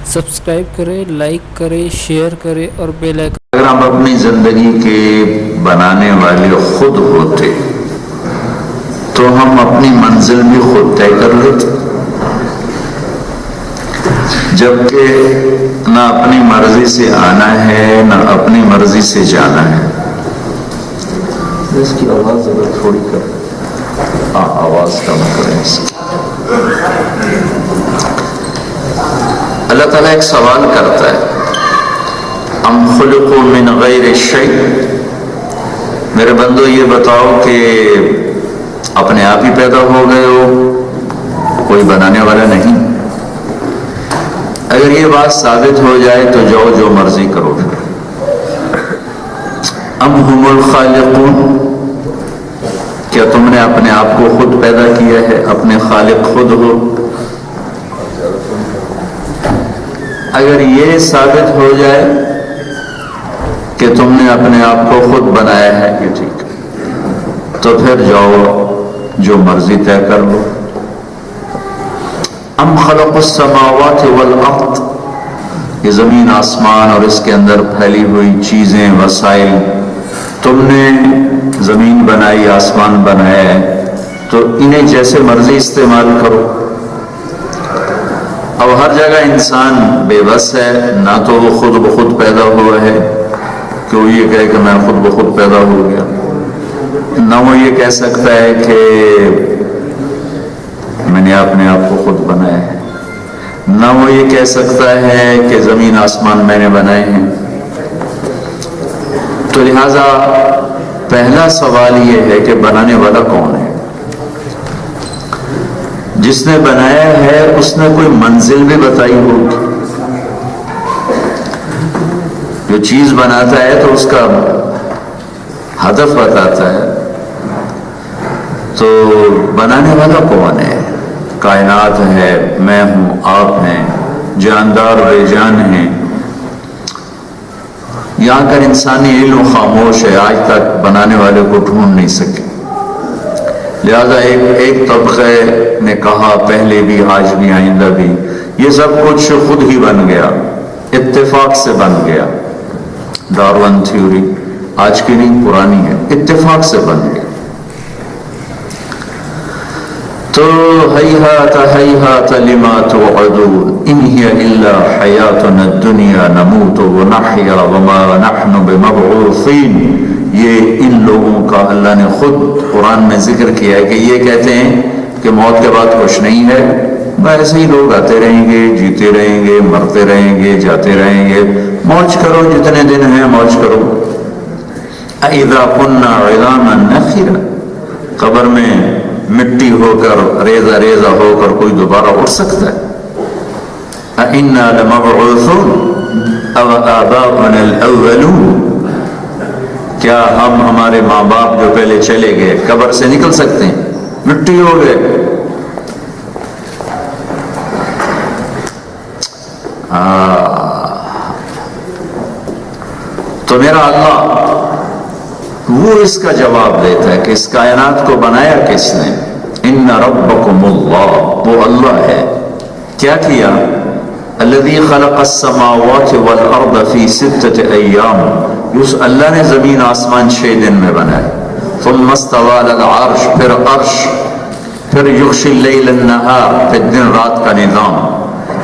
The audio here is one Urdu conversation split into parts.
سبسکرائب کریں، لائک کریں، شیئر کریں اور بیل آئکن۔ اگر ہم اپنی زندگی کے بنانے والے خود ہوتے تو ہم اپنی منزل بھی خود طے کر لیتے، جبکہ نہ اپنی مرضی سے آنا ہے نہ اپنی مرضی سے جانا ہے۔ اس کی آواز اگر تھوڑی کر، آواز کم کریں اس کی۔ اللہ تعالیٰ ایک سوال کرتا ہے، ام خلقوا من غیر شیء، میرے بندو یہ بتاؤ کہ اپنے آپ ہی پیدا ہو گئے ہو، کوئی بنانے والا نہیں؟ اگر یہ بات ثابت ہو جائے تو جاؤ جو مرضی کرو۔ ام ہم الخالقون، کیا تم نے اپنے آپ کو خود پیدا کیا ہے، اپنے خالق خود ہو؟ اگر یہ ثابت ہو جائے کہ تم نے اپنے آپ کو خود بنایا ہے، یہ ٹھیک ہے، تو پھر جاؤ جو مرضی طے کر لو۔ ام خلق السماوات والارض، یہ زمین آسمان اور اس کے اندر پھیلی ہوئی چیزیں، وسائل، تم نے زمین بنائی، آسمان بنایا ہے، تو انہیں جیسے مرضی استعمال کرو۔ اب ہر جگہ انسان بے بس ہے، نہ تو وہ خود بخود پیدا ہوا ہے کہ وہ یہ کہے کہ میں خود بخود پیدا ہو گیا، نہ وہ یہ کہہ سکتا ہے کہ میں نے اپنے آپ کو خود بنایا ہے، نہ وہ یہ کہہ سکتا ہے کہ زمین آسمان میں نے بنائے ہیں۔ تو لہذا پہلا سوال یہ ہے کہ بنانے والا کون ہے؟ جس نے بنایا ہے اس نے کوئی منزل بھی بتائی ہوگی، جو چیز بناتا ہے تو اس کا ہدف بتاتا ہے۔ تو بنانے والا کون ہے؟ کائنات ہے، میں ہوں، آپ ہیں، جاندار بے جان ہیں۔ یہاں کر انسانی علم خاموش ہے، آج تک بنانے والے کو ڈھونڈ نہیں سکے۔ لہذا ایک طبقے نے کہا، پہلے بھی، آج بھی، آئندہ بھی، یہ سب کچھ خود ہی بن گیا، اتفاق سے بن گیا۔ ڈارون تھیوری آج کی نہیں، پرانی ہے، اتفاق سے بن گیا۔ تو ہیہات ہیہات لما توعدون ان ہی الا حیاتنا الدنیا نموت ونحیا وما نحن بمبعوثین۔ یہ ان لوگوں کا اللہ نے خود قرآن میں ذکر کیا ہے کہ یہ کہتے ہیں کہ موت کے بعد کچھ نہیں ہے، ایسے ہی لوگ آتے رہیں گے، جیتے رہیں گے، مرتے رہیں گے، جاتے رہیں گے، موج کرو، جتنے دن ہیں موج کرو۔ اذا كنا عظاما نخرا، قبر میں مٹی ہو کر، ریزہ ریزہ ہو کر کوئی دوبارہ اٹھ سکتا ہے؟ اِنَّا لَمَبْعُوثُونَ أَوْ آبَاؤُنَا الْأَوَّلُونَ، کیا ہم، ہمارے ماں باپ جو پہلے چلے گئے، قبر سے نکل سکتے ہیں؟ مٹی ہو گئے۔ تو میرا اللہ وہ اس کا جواب دیتا ہے کہ اس کائنات کو بنایا کس نے؟ ان ربکم اللہ، وہ اللہ ہے۔ کیا کیا؟ الذی خلق السماوات والارض فی 6 ایام، اس اللہ نے زمین آسمان 6 دن میں بنائے۔ ثم استوى علی العرش، پھر عرش، پھر یغشی اللیل النہار، پھر دن رات کا نظام،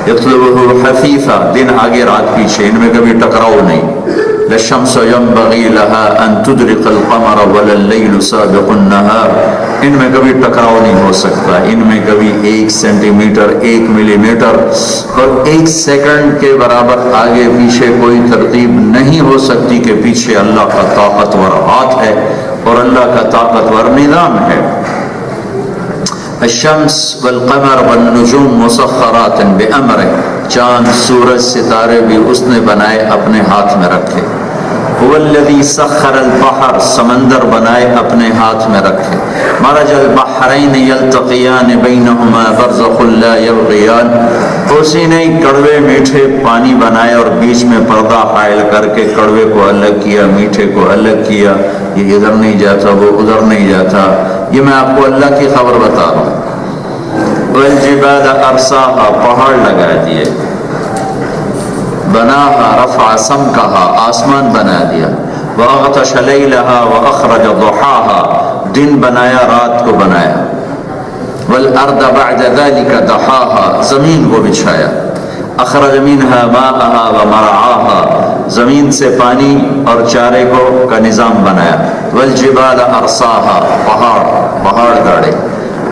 یطلبہ حفیفا، دن آگے رات پیچھے، ان میں کبھی ٹکراؤ نہیں۔ للشمس ينبغي لها ان تدرك القمر ولا الليل سابق النهار، ان میں کبھی ٹکراؤ نہیں ہو سکتا، ان میں کبھی 1 سینٹی میٹر، 1 ملی میٹر اور 1 سیکنڈ کے برابر آگے پیچھے کوئی ترتیب نہیں ہو سکتی کہ پیچھے اللہ کا طاقتور ہاتھ ہے اور اللہ کا طاقتور نظام ہے۔ الشمس والقمر والنجوم مسخرات بامرہ، چاند، سورج، ستارے بھی اس نے بنائے، اپنے ہاتھ میں رکھے۔ هو الذی سخر البحر، سمندر بنائے، اپنے ہاتھ میں رکھے۔ مرج البحرین یلتقیان بینہما برزخ لا یبغیان، اسی نے کڑوے میٹھے پانی بنائے اور بیچ میں پردہ حائل کر کے کڑوے کو الگ کیا، میٹھے کو الگ کیا، یہ ادھر نہیں جاتا، وہ ادھر نہیں جاتا، یہ میں آپ کو اللہ کی خبر بتا رہا ہوں. والجبال ارساها پہاڑ لگا دیے. بناها رفع سمكها آسمان بنا دیا. واغطش لیلها واخرج ضحاها دن بنایا رات کو بنایا. والارض بعد ذلك دحاها زمین کو بچھایا. اخرج منها ماءها ومرعاها زمین سے پانی اور چارے کا نظام بنایا. والجبال ارساها پہاڑ گاڑے.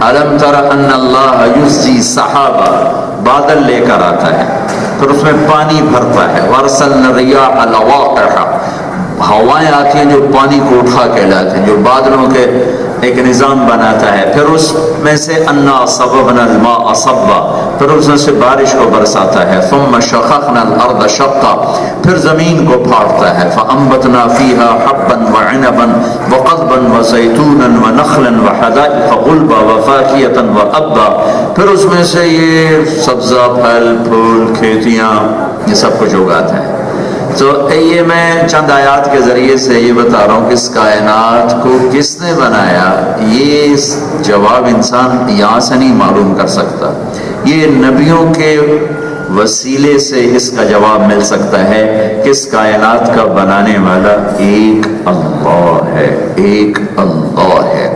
الم تر ان اللہ یزجی سحابا بادل لے کر آتا ہے پھر اس میں پانی بھرتا ہے. وارسلنا الرياح لواقح ہوائیں آتی ہیں جو پانی کو اٹھا کے لاتے ہیں جو بادلوں کے ایک نظام بناتا ہے. پھر اس میں سے انا صببنا الماء صبا پھر اس میں سے بارش کو برساتا ہے. ثم شققنا الارض شقا پھر زمین کو پھاڑتا ہے. فانبتنا فيها حبا وعنبا وقضبا وزيتونا ونخلا وحدائق غلبا وفاكهة وابا پھر اس میں سے یہ سبزہ پھل پھول کھیتیاں یہ سب کچھ اگاتا ہے. تو یہ میں چند آیات کے ذریعے سے یہ بتا رہا ہوں کہ اس کائنات کو کس نے بنایا. یہ جواب انسان یہاں سے نہیں معلوم کر سکتا. یہ نبیوں کے وسیلے سے اس کا جواب مل سکتا ہے کہ اس کائنات کا بنانے والا ایک اللہ ہے. ایک اللہ ہے.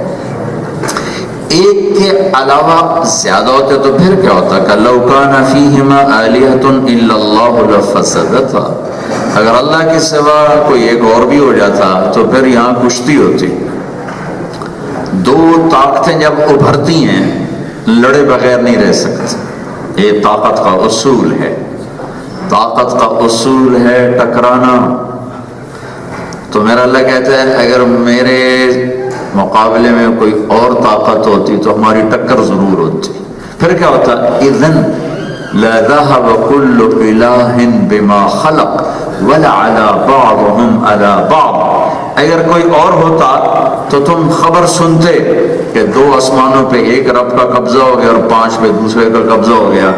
ایک کے علاوہ زیادہ ہوتے تو پھر کیا ہوتا کہ لو کان فیہما آلہۃ الا اللہ لفسدتا اگر اللہ کے سوا کوئی ایک اور بھی ہو جاتا تو پھر یہاں کشتی ہوتی. دو طاقتیں جب ابھرتی ہیں لڑے بغیر نہیں رہ سکتی. یہ طاقت کا اصول ہے. طاقت کا اصول ہے ٹکرانا. تو میرا اللہ کہتا ہے اگر میرے مقابلے میں کوئی اور طاقت ہوتی تو ہماری ٹکر ضرور ہوتی. پھر کیا ہوتا اذن لذهب كل اله بما خلق ولعلى بعضهم على بعض اگر کوئی اور ہوتا تو تم خبر سنتے کہ دو آسمانوں پہ ایک رب کا قبضہ ہو گیا اور 5 پہ دوسرے کا قبضہ ہو گیا.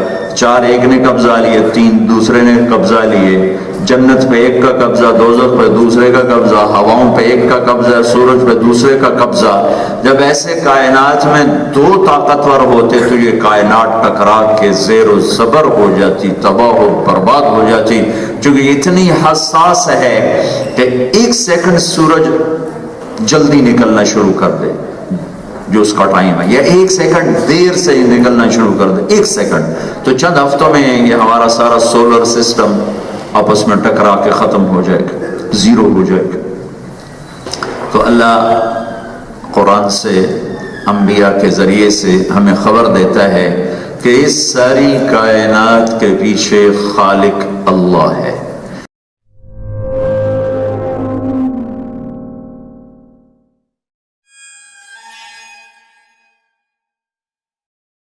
4 ایک نے قبضہ لیے 3 دوسرے نے قبضہ لیے. جنت پہ ایک کا قبضہ دوزخ پہ دوسرے کا قبضہ. ہواؤں پہ ایک کا قبضہ سورج پہ دوسرے کا قبضہ. جب ایسے کائنات میں 2 طاقتور ہوتے تو یہ کائنات ٹکرا کے زیر و زبر ہو جاتی تباہ و برباد ہو جاتی. چونکہ اتنی حساس ہے کہ 1 سیکنڈ سورج جلدی نکلنا شروع کر دے جو اس کا ٹائم ہے یا 1 سیکنڈ دیر سے نکلنا شروع کر دے 1 سیکنڈ تو چند ہفتوں میں یہ ہمارا سارا سولر سسٹم آپس میں ٹکرا کے ختم ہو جائے گا زیرو ہو جائے گا. تو اللہ قرآن سے انبیاء کے ذریعے سے ہمیں خبر دیتا ہے کہ اس ساری کائنات کے پیچھے خالق اللہ ہے.